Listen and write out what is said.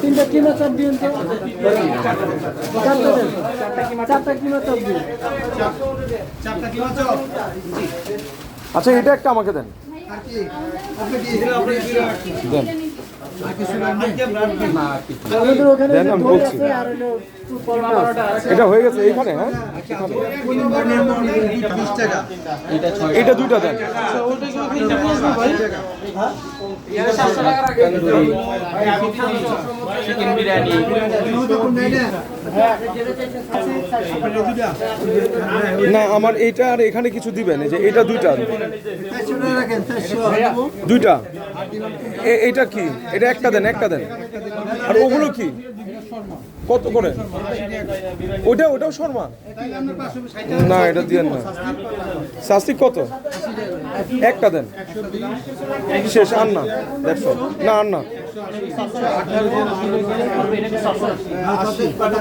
তিনটা কিমা চাপ দিন তো, চারটা কিমা চাপ দিন। আচ্ছা এটা একটা আমাকে দেন। দেন। আমাদের ওখানে দেন, আমি দই বলছি। আছে আর হলো পরোটা আছে। এটা হয়ে গেছে এইখানে, হ্যাঁ এটা দুইটা দেন। চিকেন বিরিয়ানি না আমার এইটা আর এখানে কিছু দিবেন, এই যে এটা দুইটা দুইটা এইটা কি, এটা একটা দেন, একটা দেন। আর ওগুলো কি কত করে? ওটাও শর্মা না, এটা দিয়েন না। শাস্তি কত? একটা দেন, শেষ। আর না 150 না, আর না।